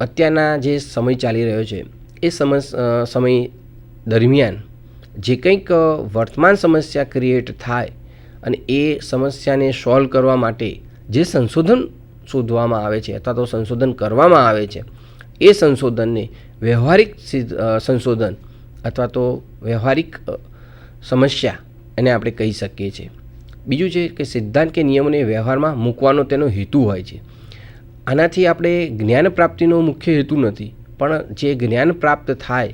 અત્યારના જે સમય ચાલી રહ્યો છે એ સમય દરમિયાન જે કંઈક વર્તમાન સમસ્યા ક્રિએટ થાય અને એ સમસ્યાને સોલ્વ કરવા માટે જે સંશોધન શોધવામાં આવે છે અથવા તો સંશોધન કરવામાં આવે છે એ સંશોધનને વ્યવહારિક સંશોધન અથવા તો વ્યવહારિક સમસ્યા એને આપણે કહી શકીએ છીએ. બીજું છે કે સિદ્ધાંત કે નિયમોને વ્યવહારમાં મૂકવાનો તેનો હેતુ હોય છે. આનાથી આપણે જ્ઞાન પ્રાપ્તિનો મુખ્ય હેતુ નથી, પણ જે જ્ઞાન પ્રાપ્ત થાય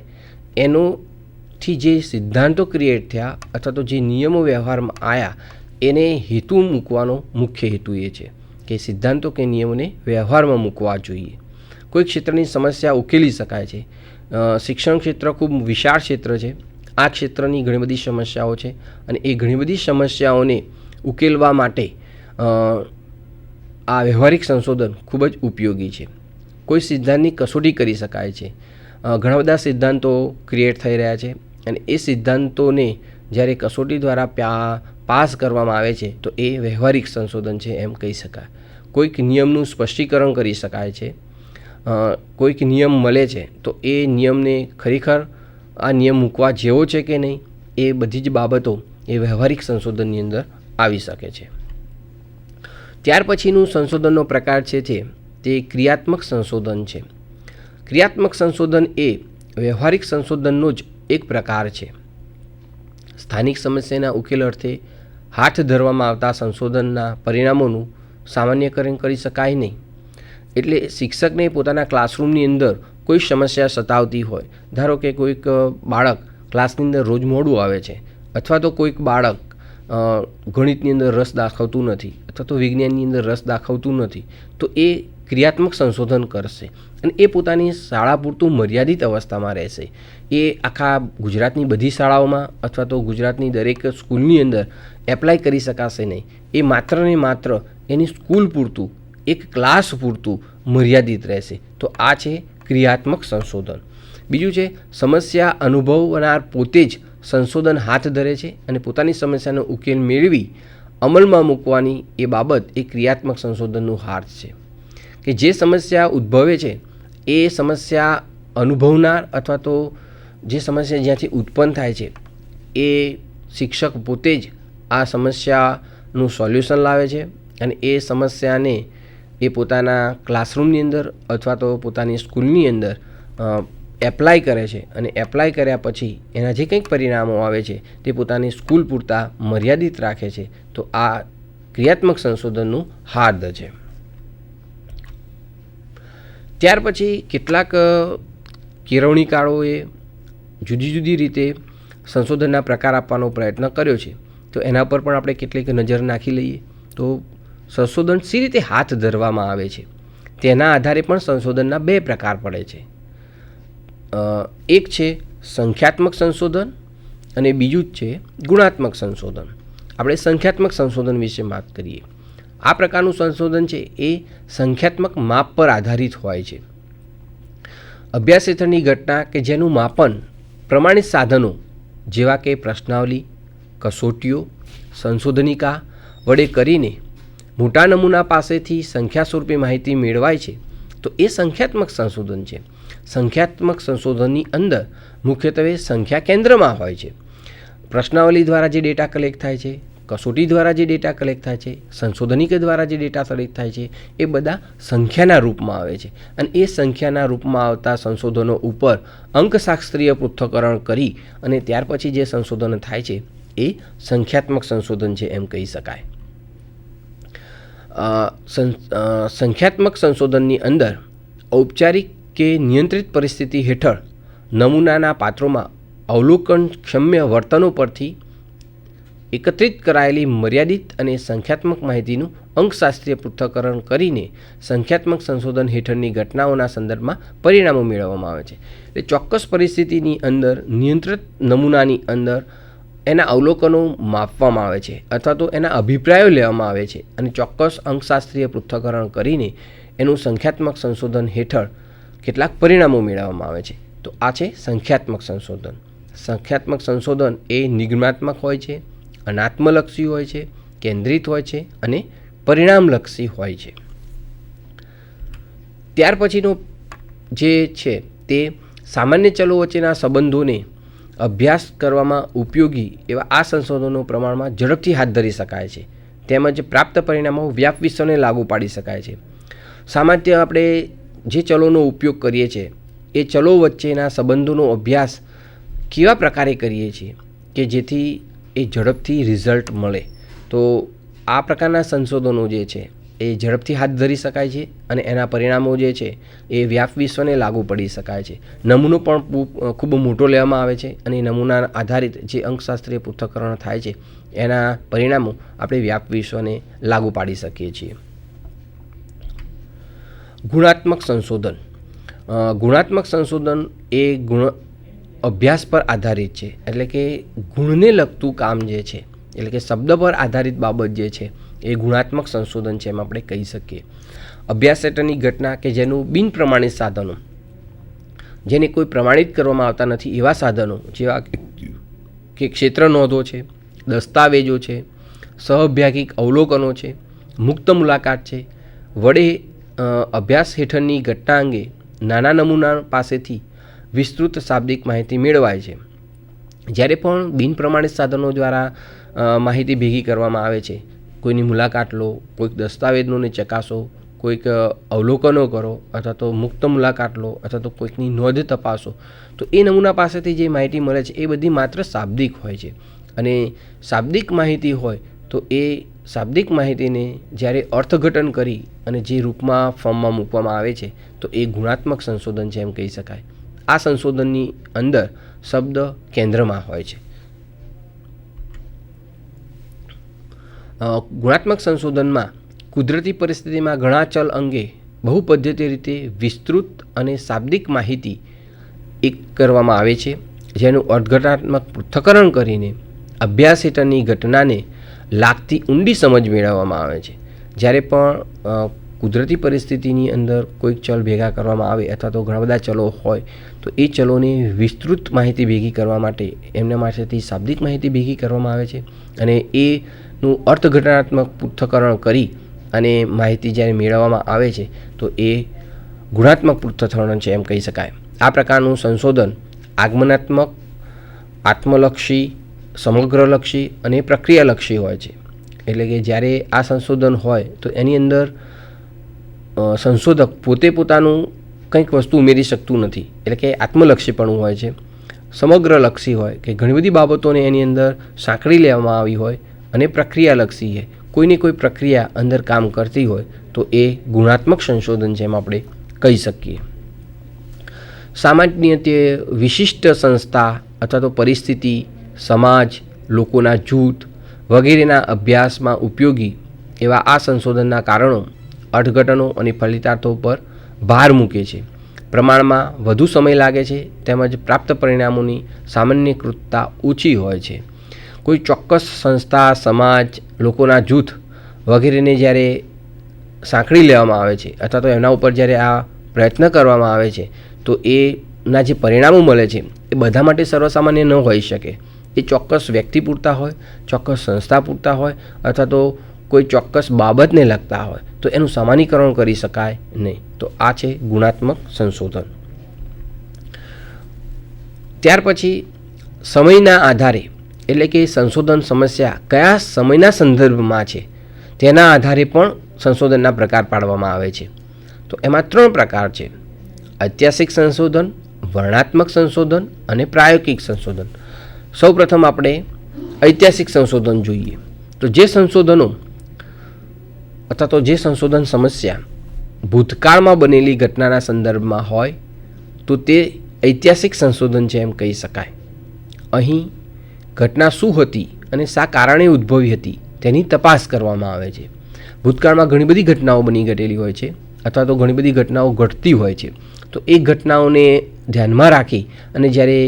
એનોથી જે સિદ્ધાંતો ક્રિએટ થયા અથવા તો જે નિયમો વ્યવહારમાં આવ્યા એને હેતુ મૂકવાનો મુખ્ય હેતુ એ છે કે સિદ્ધાંતો કે નિયમોને વ્યવહારમાં મૂકવા જોઈએ. કોઈ ક્ષેત્રની સમસ્યા ઉકેલી શકાય છે. શિક્ષણ ક્ષેત્ર ખૂબ વિશાળ ક્ષેત્ર છે. આ ક્ષેત્રની ઘણી બધી સમસ્યાઓ છે અને એ ઘણી બધી સમસ્યાઓને ઉકેલવા માટે આ વ્યવહારિક સંશોધન ખૂબ જ ઉપયોગી છે. કોઈ સિદ્ધાંતની કસોટી કરી શકાય છે. ઘણા બધા સિદ્ધાંતો ક્રિએટ થઈ રહ્યા છે અને એ સિદ્ધાંતોને જ્યારે કસોટી દ્વારા પાસ કરવામાં આવે છે તો એ વ્યવહારિક સંશોધન છે એમ કહી શકાય. કોઈક નિયમનું સ્પષ્ટીકરણ કરી શકાય છે. કોઈક નિયમ મળે છે તો એ નિયમને ખરેખર આ નિયમ મૂકવા જેવો છે કે નહીં એ બધી જ બાબતો એ વ્યવહારિક સંશોધનની અંદર આવી શકે છે. ત્યાર પછીનું સંશોધનનો પ્રકાર છે તે ક્રિયાત્મક સંશોધન છે. ક્રિયાત્મક સંશોધન એ વ્યવહારિક સંશોધનનો જ એક પ્રકાર છે. સ્થાનિક સમસ્યાના ઉકેલ અર્થે હાથ ધરવામાં આવતા સંશોધનના પરિણામોનું સામાન્યકરણ કરી શકાય નહીં. એટલે શિક્ષકને પોતાના ક્લાસરૂમની અંદર કોઈ સમસ્યા સતાવતી હોય, ધારો કે કોઈક બાળક ક્લાસની અંદર રોજ મોડું આવે છે અથવા તો કોઈક બાળક ગણિતની અંદર રસ દાખવતું નથી અથવા તો વિજ્ઞાનની અંદર રસ દાખવતું નથી, તો એ ક્રિયાત્મક સંશોધન કરશે અને એ પોતાની શાળા પૂરતું મર્યાદિત અવસ્થામાં રહેશે. એ આખા ગુજરાતની બધી શાળાઓમાં અથવા તો ગુજરાતની દરેક સ્કૂલની અંદર એપ્લાય કરી શકાશે નહીં. એ માત્ર ને માત્ર એની સ્કૂલ પૂરતું, એક ક્લાસ પૂરતું મર્યાદિત રહેશે. તો આ છે ક્રિયાત્મક સંશોધન. બીજું છે સમસ્યા અનુભવનાર પોતે જ સંશોધન હાથ ધરે છે અને પોતાની સમસ્યાનો ઉકેલ મેળવી અમલમાં મૂકવાની એ બાબત એ ક્રિયાત્મક સંશોધનનું હાથ છે. કે જે સમસ્યા ઉદ્ભવે છે એ સમસ્યા અનુભવનાર અથવા તો જે સમસ્યા જ્યાંથી ઉત્પન્ન થાય છે એ શિક્ષક પોતે જ આ સમસ્યાનું સોલ્યુશન લાવે છે અને એ સમસ્યાને એ પોતાના ક્લાસરૂમની અંદર અથવા તો પોતાની સ્કૂલની અંદર એપ્લાય કરે છે અને એપ્લાય કર્યા પછી એના જે કંઈક પરિણામો આવે છે તે પોતાની સ્કૂલ પૂરતા મર્યાદિત રાખે છે. તો આ ક્રિયાત્મક સંશોધનનું હાર્દ છે. ત્યાર પછી કેટલાક કેળવણીકારોએ જુદી જુદી રીતે સંશોધનના પ્રકાર આપવાનો પ્રયત્ન કર્યો છે. તો એના પર પણ આપણે કેટલીક નજર નાખી લઈએ. તો સંશોધન સી રીતે હાથ ધરવામાં આવે છે તેના આધારે પણ સંશોધનના બે પ્રકાર પડે છે. એક છે સંખ્યાત્મક સંશોધન અને બીજું જ છે ગુણાત્મક સંશોધન. આપણે સંખ્યાત્મક સંશોધન વિશે વાત કરીએ. આ પ્રકારનું સંશોધન છે એ સંખ્યાત્મક માપ પર આધારિત હોય છે. અભ્યાસ હેઠળની ઘટના કે જેનું માપન પ્રમાણિત સાધનો જેવા કે પ્રશ્નાવલી, કસોટીઓ, સંશોધનિકા વડે કરીને મોટા નમૂના પાસેથી સંખ્યા સ્વરૂપે માહિતી મેળવાય છે. તો એ સંખ્યાત્મક સંશોધન છે. સંખ્યાત્મક સંશોધનની અંદર મુખ્યત્વે સંખ્યા કેન્દ્રમાં હોય છે. પ્રશ્નાવલી દ્વારા જે ડેટા કલેક્ટ થાય છે, કસોટી દ્વારા જે ડેટા કલેક્ટ થાય છે, સંશોધનિક દ્વારા જે ડેટા કલેક્ટ થાય છે એ બધા સંખ્યાના રૂપમાં આવે છે અને એ સંખ્યાના રૂપમાં આવતા સંશોધનો ઉપર અંકશાસ્ત્રીય પૃથ્થકરણ કરી અને ત્યાર પછી જે સંશોધન થાય છે એ સંખ્યાત્મક સંશોધન છે એમ કહી શકાય. સંખ્યાત્મક સંશોધનની અંદર ઔપચારિક કે નિયંત્રિત પરિસ્થિતિ હેઠળ નમૂનાના પાત્રોમાં અવલોકનક્ષમ્ય વર્તનો પરથી એકત્રિત કરાયેલી મર્યાદિત અને સંખ્યાત્મક માહિતીનું અંકશાસ્ત્રીય પૃથ્થકરણ કરીને સંખ્યાત્મક સંશોધન હેઠળની ઘટનાઓના સંદર્ભમાં પરિણામો મેળવવામાં આવે છે. એટલે ચોક્કસ પરિસ્થિતિની અંદર નિયંત્રિત નમૂનાની અંદર એના અવલોકનો માપવામાં આવે છે અથવા તો એના અભિપ્રાયો લેવામાં આવે છે અને ચોક્કસ અંકશાસ્ત્રીય પૃથ્થકરણ કરીને એનું સંખ્યાત્મક સંશોધન હેઠળ કેટલાક પરિણામો મેળવવામાં આવે છે. તો આ છે સંખ્યાત્મક સંશોધન. સંખ્યાત્મક સંશોધન એ નિગમાત્મક હોય છે, અનાત્મલક્ષી હોય છે, કેન્દ્રિત હોય છે અને પરિણામલક્ષી હોય છે. ત્યાર પછીનો જે છે તે સામાન્ય ચલો વચ્ચેના સંબંધોને અભ્યાસ કરવામાં ઉપયોગી એવા આ સંશોધનો પ્રમાણમાં ઝડપથી હાથ ધરી શકાય છે, તેમજ પ્રાપ્ત પરિણામો વ્યાપ વિશ્વને લાગુ પાડી શકાય છે. સામાન્ય આપણે જે ચલોનો ઉપયોગ કરીએ છીએ એ ચલો વચ્ચેના સંબંધોનો અભ્યાસ કેવા પ્રકારે કરીએ છીએ કે જેથી એ ઝડપથી રિઝલ્ટ મળે. તો આ પ્રકારના સંશોધનો જે છે એ ઝડપથી હાથ ધરી શકાય છે અને એના પરિણામો જે છે એ વ્યાપ વિશ્વને લાગુ પડી શકાય છે. નમૂનો પણ ખૂબ મોટો લેવામાં આવે છે અને નમૂના આધારિત જે અંકશાસ્ત્રીય પૃથ્થકરણ થાય છે એના પરિણામો આપણે વ્યાપ વિશ્વને લાગુ પાડી શકીએ છીએ. ગુણાત્મક સંશોધન. ગુણાત્મક સંશોધન એ અભ્યાસ પર આધારિત છે, એટલે કે ગુણને લગતું કામ જે છે, એટલે કે શબ્દ પર આધારિત બાબત જે છે એ ગુણાત્મક સંશોધન છે એમ આપણે કહી શકીએ. અભ્યાસ હેઠળની ઘટના કે જેનું બિન પ્રમાણિત સાધનો, જેને કોઈ પ્રમાણિત કરવામાં આવતા નથી એવા સાધનો જેવા કે ક્ષેત્ર નોંધો છે, દસ્તાવેજો છે, સહઅભ્યાસિક અવલોકનો છે, મુક્ત મુલાકાત છે, વડે અભ્યાસ હેઠળની ઘટના અંગે નાના નમૂના પાસેથી વિસ્તૃત શાબ્દિક માહિતી મેળવાય છે. જ્યારે પણ બિન પ્રમાણિત સાધનો દ્વારા માહિતી ભેગી કરવામાં આવે છે, કોઈની મુલાકાત લો, કોઈક દસ્તાવેજોને ચકાસો, કોઈક અવલોકનો કરો, અથવા તો મુક્ત મુલાકાત લો, અથવા તો કોઈકની નોંધ તપાસો, તો એ નમૂના પાસેથી જે માહિતી મળે છે એ બધી માત્ર શાબ્દિક હોય છે. અને શાબ્દિક માહિતી હોય તો એ શાબ્દિક માહિતીને જ્યારે અર્થઘટન કરી અને જે રૂપમાં ફોર્મમાં મૂકવામાં આવે છે તો એ ગુણાત્મક સંશોધન છે એમ કહી શકાય. આ સંશોધનની અંદર શબ્દ કેન્દ્રમાં હોય છે. ગુણાત્મક સંશોધનમાં કુદરતી પરિસ્થિતિમાં ઘણા ચલ અંગે બહુપદ્ધતિ રીતે વિસ્તૃત અને શાબ્દિક માહિતી એક કરવામાં આવે છે, જેનું અર્થઘટનાત્મક પૃથ્થકરણ કરીને અભ્યાસ હેઠળની ઘટનાને લાગતી ઊંડી સમજ મેળવવામાં આવે છે. જ્યારે પણ કુદરતી પરિસ્થિતિની અંદર કોઈક ચલ ભેગા કરવામાં આવે અથવા તો ઘણા બધા ચલો હોય તો એ ચલોની વિસ્તૃત માહિતી ભેગી કરવા માટે એમના માટેથી શાબ્દિક માહિતી ભેગી કરવામાં આવે છે અને એનું અર્થઘટનાત્મક પૃથ્થકરણ કરી અને માહિતી જ્યારે મેળવવામાં આવે છે તો એ ગુણાત્મક પૃથ્થકરણ છે એમ કહી શકાય. આ પ્રકારનું સંશોધન આગમનાત્મક, આત્મલક્ષી, સમગ્રલક્ષી અને પ્રક્રિયાલક્ષી હોય છે. એટલે કે જ્યારે આ સંશોધન હોય તો એની અંદર સંશોધક પોતે પોતાનું કંઈક વસ્તુ ઉમેરી શકતું નથી, એટલે કે આત્મલક્ષીપણું હોય છે. સમગ્રલક્ષી હોય કે ઘણી બધી બાબતોને એની અંદર સાંકળી લેવામાં આવી હોય, અને પ્રક્રિયાલક્ષી છે, કોઈને કોઈ પ્રક્રિયા અંદર કામ કરતી હોય તો એ ગુણાત્મક સંશોધન છે એમ આપણે કહી શકીએ. સામાન્ય તે વિશિષ્ટ સંસ્થા અથવા તો પરિસ્થિતિ, સમાજ, લોકોના જૂથ વગેરેના અભ્યાસમાં ઉપયોગી એવા આ સંશોધનના કારણો, અર્થઘટનો અને ફલિતાર્થો પર ભાર મૂકે છે. પ્રમાણમાં વધુ સમય લાગે છે તેમજ પ્રાપ્ત પરિણામોની સામાન્યકૃતતા ઓછી હોય છે. કોઈ ચોક્કસ સંસ્થા, સમાજ, લોકોના જૂથ વગેરેને જ્યારે સાંકળી લેવામાં આવે છે અથવા તો એમના ઉપર જ્યારે આ પ્રયત્ન કરવામાં આવે છે તો એના જે પરિણામો મળે છે એ બધા માટે સર્વસામાન્ય ન હોઈ શકે. એ ચોક્કસ વ્યક્તિ પૂરતા હોય, ચોક્કસ સંસ્થા પૂરતા હોય, અથવા તો કોઈ ચોક્કસ બાબતને લગતા હોય, તો એનું સામાન્યીકરણ કરી શકાય નહીં. તો આ છે ગુણાત્મક સંશોધન. ત્યાર પછી સમયના આધારે, એટલે કે સંશોધન સમસ્યા કયા સમયના સંદર્ભમાં છે તેના આધારે પણ સંશોધનના પ્રકાર પાડવામાં આવે છે. તો એમાં 3 પ્રકાર છે: ઐતિહાસિક સંશોધન, વર્ણનાત્મક સંશોધન અને પ્રાયોગિક સંશોધન. સૌપ્રથમ આપણે ઐતિહાસિક સંશોધન જોઈએ. તો જે સંશોધનો અથવા તો જે સંશોધન સમસ્યા ભૂતકાળમાં બનેલી ઘટનાના સંદર્ભમાં હોય તો તે ઐતિહાસિક સંશોધન છે એમ કહી શકાય. અહીં ઘટના શું હતી અને શા કારણે ઉદ્ભવી હતી તેની તપાસ કરવામાં આવે છે. ભૂતકાળમાં ઘણી બધી ઘટનાઓ બની ઘટેલી હોય છે અથવા તો ઘણી બધી ઘટનાઓ ઘટતી હોય છે. તો એ ઘટનાઓને ધ્યાનમાં રાખી અને જ્યારે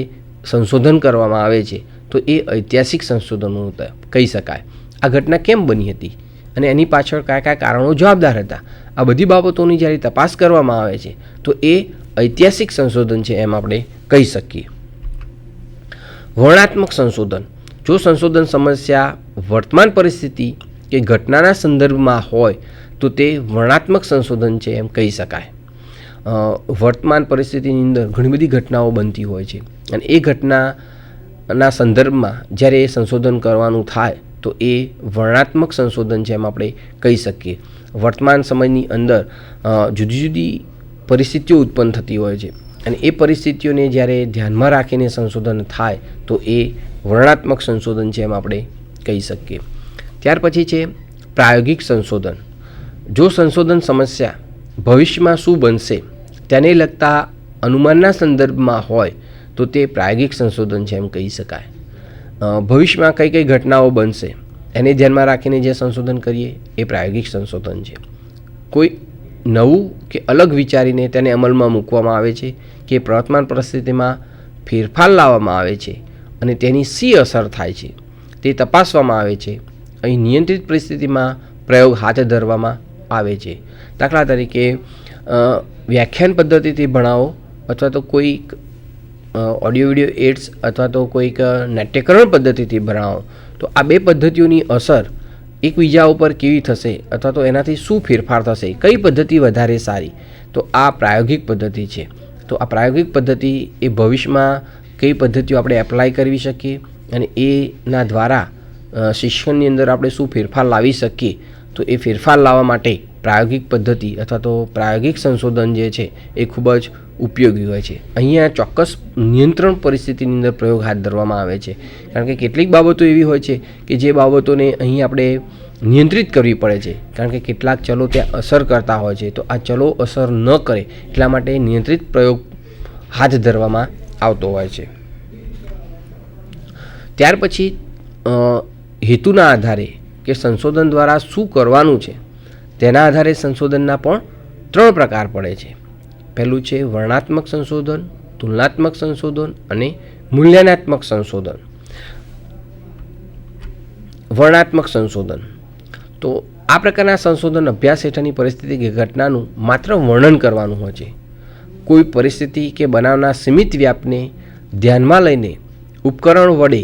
સંશોધન કરવામાં આવે છે તો એ ઐતિહાસિક સંશોધનો કહી શકાય. આ ઘટના કેમ બની હતી અને એની પાછળ કયા કયા કારણો જવાબદાર હતા, આ બધી બાબતોની જ્યારે તપાસ કરવામાં આવે છે તો એ ઐતિહાસિક સંશોધન છે એમ આપણે કહી શકીએ. વર્ણનાત્મક સંશોધન. જો સંશોધન સમસ્યા વર્તમાન પરિસ્થિતિ કે ઘટનાના સંદર્ભમાં હોય તો તે વર્ણનાત્મક સંશોધન છે એમ કહી શકાય. વર્તમાન પરિસ્થિતિની અંદર ઘણી બધી ઘટનાઓ બનતી હોય છે અને એ ઘટનાના સંદર્ભમાં જ્યારે એ સંશોધન કરવાનું થાય તો એ વર્ણનાત્મક સંશોધન છે એમ આપણે કહી શકીએ. વર્તમાન સમયની અંદર જુદી જુદી પરિસ્થિતિઓ ઉત્પન્ન થતી હોય છે અને એ પરિસ્થિતિઓને જ્યારે ધ્યાનમાં રાખીને સંશોધન થાય તો એ વર્ણનાત્મક સંશોધન છે એમ આપણે કહી શકીએ. ત્યાર પછી છે પ્રાયોગિક સંશોધન. જો સંશોધન સમસ્યા ભવિષ્યમાં શું બનશે તેને લગતા અનુમાનના સંદર્ભમાં હોય તો તે પ્રાયોગિક સંશોધન છે એમ કહી શકાય. ભવિષ્યમાં કઈ કઈ ઘટનાઓ બનશે એને ધ્યાનમાં રાખીને જે સંશોધન કરીએ એ પ્રાયોગિક સંશોધન છે. કોઈ નવું કે અલગ વિચારીને તેને અમલમાં મૂકવામાં આવે છે કે વર્તમાન પરિસ્થિતિમાં ફેરફાર લાવવામાં આવે છે અને તેની શી અસર થાય છે તે તપાસવામાં આવે છે. અહીં નિયંત્રિત પરિસ્થિતિમાં પ્રયોગ હાથ ધરવામાં આવે છે. દાખલા તરીકે વ્યાખ્યાન પદ્ધતિથી ભણાવો અથવા તો કોઈક ઓડિયો વિડિયો એડ્સ અથવા તો કોઈક નાટ્યકરણ પદ્ધતિથી ભણાવો તો આ બે પદ્ધતિઓની અસર એકબીજા ઉપર કેવી થશે અથવા તો એનાથી શું ફેરફાર થશે, કઈ પદ્ધતિ વધારે સારી, તો આ પ્રાયોગિક પદ્ધતિ છે. તો આ પ્રાયોગિક પદ્ધતિ એ ભવિષ્યમાં કઈ પદ્ધતિઓ આપણે એપ્લાય કરવી શકીએ અને એના દ્વારા શિક્ષણની અંદર આપણે શું ફેરફાર લાવી શકીએ, તો એ ફેરફાર લાવવા માટે પ્રાયોગિક પદ્ધતિ અથવા તો પ્રાયોગિક સંશોધન જે છે એ ખૂબ જ ઉપયોગી હોય છે. અહીંયા ચોક્કસ નિયંત્રણ પરિસ્થિતિની અંદર પ્રયોગ હાથ ધરવામાં આવે છે કારણ કે કેટલીક બાબતો એવી હોય છે કે જે બાબતોને અહીં આપણે નિયંત્રિત કરવી પડે છે કારણ કે કેટલાક ચલો ત્યાં અસર કરતા હોય છે. તો આ ચલો અસર ન કરે એટલા માટે નિયંત્રિત પ્રયોગ હાથ ધરવામાં આવતો હોય છે. ત્યાર પછી હેતુના આધારે કે સંશોધન દ્વારા શું કરવાનું છે તેના આધારે સંશોધનના પણ 3 પ્રકાર પડે છે. પહેલું છે વર્ણનાત્મક સંશોધન, તુલનાત્મક સંશોધન અને મૂલ્યાંકનાત્મક સંશોધન. વર્ણનાત્મક સંશોધન તો આ પ્રકારના સંશોધન અભ્યાસ હેઠળની પરિસ્થિતિ કે ઘટનાનું માત્ર વર્ણન કરવાનું હોય છે. કોઈ પરિસ્થિતિ કે બનાવના સીમિત વ્યાપને ધ્યાનમાં લઈને ઉપકરણ વડે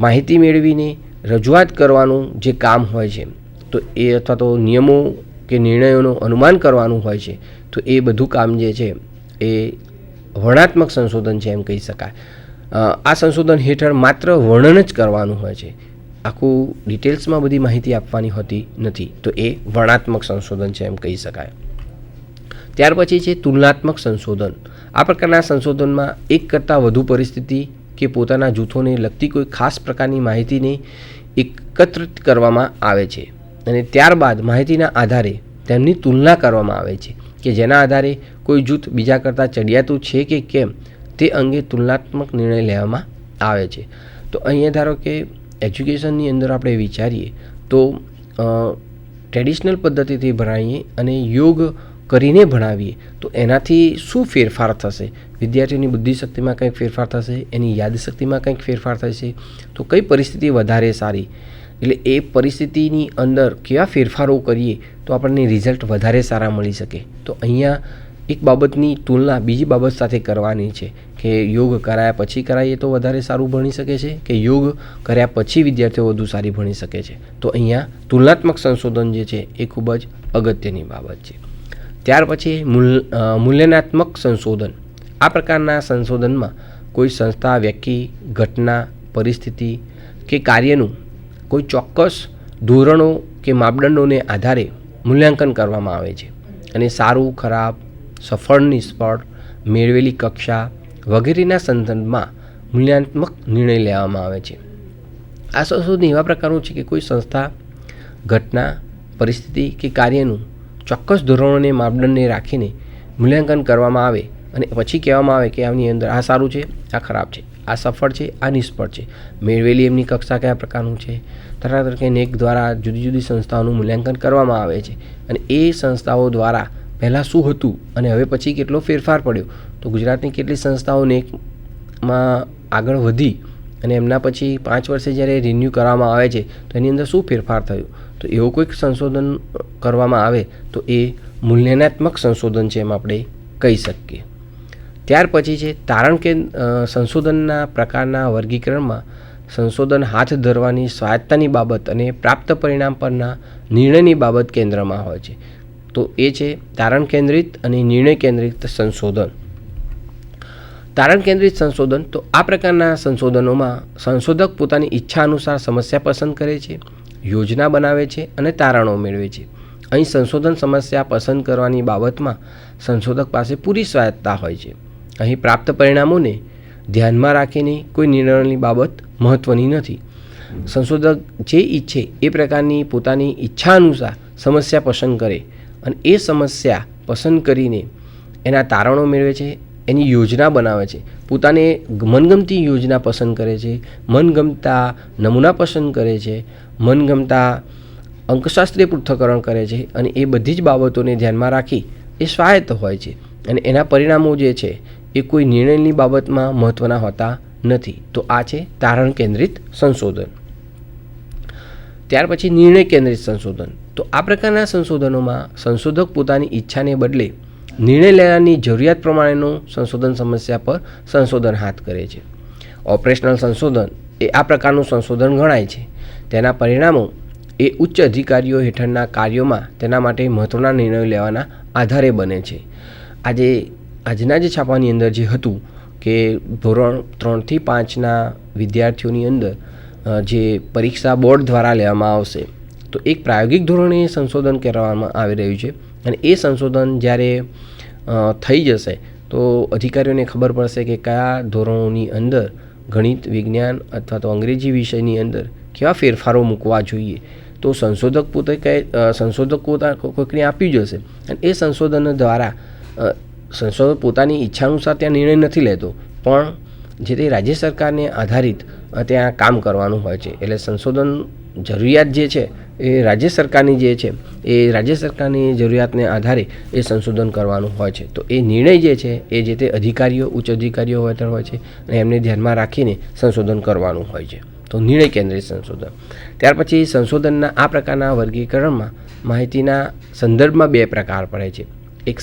માહિતી મેળવીને રજૂઆત કરવાનું જે કામ હોય છે તો એ અથવા તો નિયમો કે નિર્ણયોનું અનુમાન કરવાનું હોય છે તો એ બધું કામ જે છે એ વર્ણનાત્મક સંશોધન છે એમ કહી શકાય. આ સંશોધન હેઠળ માત્ર વર્ણન જ કરવાનું હોય છે, આખું ડિટેલ્સમાં બધી માહિતી આપવાની હોતી નથી, તો એ વર્ણનાત્મક સંશોધન છે એમ કહી શકાય. ત્યાર પછી છે તુલનાત્મક સંશોધન. આ પ્રકારના સંશોધનમાં એક કરતાં વધુ પરિસ્થિતિ કે પોતાના જૂથોને લગતી કોઈ ખાસ પ્રકારની માહિતીને એકત્રિત કરવામાં આવે છે અને ત્યારબાદ માહિતીના આધારે તેમની તુલના કરવામાં આવે છે કે જેના આધારે કોઈ જૂથ બીજા કરતાં ચડિયાતું છે કે કેમ તે અંગે તુલનાત્મક નિર્ણય લેવામાં આવે છે. તો અહીંયા ધારો કે એજ્યુકેશનની અંદર આપણે વિચારીએ તો ટ્રેડિશનલ પદ્ધતિથી ભણાવીએ અને યોગ કરીને ભણાવીએ તો એનાથી શું ફેરફાર થશે, વિદ્યાર્થીઓની બુદ્ધિશક્તિમાં કંઈક ફેરફાર થશે, એની યાદશક્તિમાં કંઈક ફેરફાર થશે, તો કઈ પરિસ્થિતિ વધારે સારી, એટલે એ પરિસ્થિતિની અંદર કેવા ફેરફારો કરીએ તો આપણને રિઝલ્ટ વધારે સારા મળી શકે. તો અહીંયા એક બાબતની તુલના બીજી બાબત સાથે કરવાની છે કે યોગ કરાયા પછી કરાવીએ તો વધારે સારું ભણી શકે છે કે યોગ કર્યા પછી વિદ્યાર્થીઓ વધુ સારી ભણી શકે છે. તો અહીંયા તુલનાત્મક સંશોધન જે છે એ ખૂબ જ અગત્યની બાબત છે. ત્યાર પછી મૂલ્યાંકનાત્મક સંશોધન. આ પ્રકારના સંશોધનમાં કોઈ સંસ્થા, વ્યક્તિ, ઘટના, પરિસ્થિતિ કે કાર્યનું કોઈ ચોક્કસ ધોરણો કે માપદંડોને આધારે મૂલ્યાંકન કરવામાં આવે છે અને સારું, ખરાબ, સફળ, નિષ્ફળ, મેળવેલી કક્ષા વગેરેના સંદર્ભમાં મૂલ્યાત્મક નિર્ણય લેવામાં આવે છે. આ સંશોધન એવા પ્રકારનું છે કે કોઈ સંસ્થા, ઘટના, પરિસ્થિતિ કે કાર્યનું ચોક્કસ ધોરણોને માપદંડને રાખીને મૂલ્યાંકન કરવામાં આવે અને પછી કહેવામાં આવે કે આની અંદર આ સારું છે, આ ખરાબ છે, આ સફળ છે, આ નિષ્ફળ છે, મેળવેલી એમની કક્ષા કયા પ્રકારનું છે. તથા તરીકે નેક દ્વારા જુદી જુદી સંસ્થાઓનું મૂલ્યાંકન કરવામાં આવે છે અને એ સંસ્થાઓ દ્વારા પહેલાં શું હતું અને હવે પછી કેટલો ફેરફાર પડ્યો. તો ગુજરાતની કેટલી સંસ્થાઓ નેકમાં આગળ વધી અને એમના પછી 5 વર્ષે જ્યારે રિન્યૂ કરવામાં આવે છે તો એની અંદર શું ફેરફાર થયું, તો એવું કોઈક સંશોધન કરવામાં આવે તો એ મૂલ્યાંકનાત્મક સંશોધન છે એમ આપણે કહી શકીએ. ત્યાર પછી છે તારણ કે સંશોધનના પ્રકારના વર્ગીકરણમાં સંશોધન હાથ ધરવાની સ્વાયત્તાની બાબત અને પ્રાપ્ત પરિણામ પરના નિર્ણયની બાબત કેન્દ્રમાં હોય છે. તો એ છે તારણ કેન્દ્રિત અને નિર્ણય કેન્દ્રિત સંશોધન. તારણ કેન્દ્રિત સંશોધન, તો આ પ્રકારના સંશોધનોમાં સંશોધક પોતાની ઈચ્છા અનુસાર સમસ્યા પસંદ કરે છે, યોજના બનાવે છે અને તારણો મેળવે છે. અહીં સંશોધન સમસ્યા પસંદ કરવાની બાબતમાં સંશોધક પાસે પૂરી સ્વાયત્તતા હોય છે. અહીં પ્રાપ્ત પરિણામોને ધ્યાનમાં રાખીને કોઈ નિર્ણયની બાબત મહત્ત્વની નથી. સંશોધક જે ઈચ્છે એ પ્રકારની પોતાની ઈચ્છા અનુસાર સમસ્યા પસંદ કરે અને એ સમસ્યા પસંદ કરીને એના તારણો મેળવે છે, એની યોજના બનાવે છે, પોતાને મનગમતી યોજના પસંદ કરે છે, મનગમતા નમૂના પસંદ કરે છે, મનગમતા અંકશાસ્ત્રીય પૃથ્થકરણ કરે છે અને એ બધી જ બાબતોને ધ્યાનમાં રાખી એ સ્વાયત્ત હોય છે અને એના પરિણામો જે છે એ કોઈ નિર્ણયની બાબતમાં મહત્ત્વના હોતા નથી. તો આ છે તારણ કેન્દ્રિત સંશોધન. ત્યાર પછી નિર્ણય કેન્દ્રિત સંશોધન. તો આ પ્રકારના સંશોધનોમાં સંશોધક પોતાની ઈચ્છાને બદલે નિર્ણય લેવાની જરૂરિયાત પ્રમાણેનું સંશોધન સમસ્યા પર સંશોધન હાથ કરે છે. ઓપરેશનલ સંશોધન એ આ પ્રકારનું સંશોધન ગણાય છે. તેના પરિણામો એ ઉચ્ચ અધિકારીઓ હેઠળના કાર્યોમાં તેના માટે મહત્ત્વના નિર્ણયો લેવાના આધારે બને છે. આજના જે છાપાની અંદર જે હતું કે ધોરણ 3 થી 5ના વિદ્યાર્થીઓની અંદર જે પરીક્ષા બોર્ડ દ્વારા લેવામાં આવશે, તો એક પ્રાયોગિક ધોરણે સંશોધન કરવામાં આવી રહ્યું છે અને એ સંશોધન જ્યારે થઈ જશે તો અધિકારીઓને ખબર પડશે કે કયા ધોરણોની અંદર ગણિત, વિજ્ઞાન અથવા તો અંગ્રેજી વિષયની અંદર કેવા ફેરફારો મૂકવા જોઈએ. તો સંશોધક પોતે સંશોધકો કોઈકને આપ્યું જ હશે અને એ સંશોધન દ્વારા સંશોધક પોતાની ઈચ્છા અનુસાર ત્યાં નિર્ણય નથી લેતો, પણ જે તે રાજ્ય સરકારને આધારિત ત્યાં કામ કરવાનું હોય છે. એટલે સંશોધન જરૂરિયાત જે છે એ રાજ્ય સરકારની જે છે એ રાજ્ય સરકારની જરૂરિયાતને આધારે એ સંશોધન કરવાનું હોય છે. તો એ નિર્ણય જે છે એ જે તે અધિકારીઓ, ઉચ્ચ અધિકારીઓ હેઠળ હોય છે અને એમને ધ્યાનમાં રાખીને સંશોધન કરવાનું હોય છે. તો નિર્ણય કેન્દ્રિત સંશોધન. ત્યાર પછી સંશોધનના આ પ્રકારના વર્ગીકરણમાં માહિતીના સંદર્ભમાં બે પ્રકાર પડે છે. એક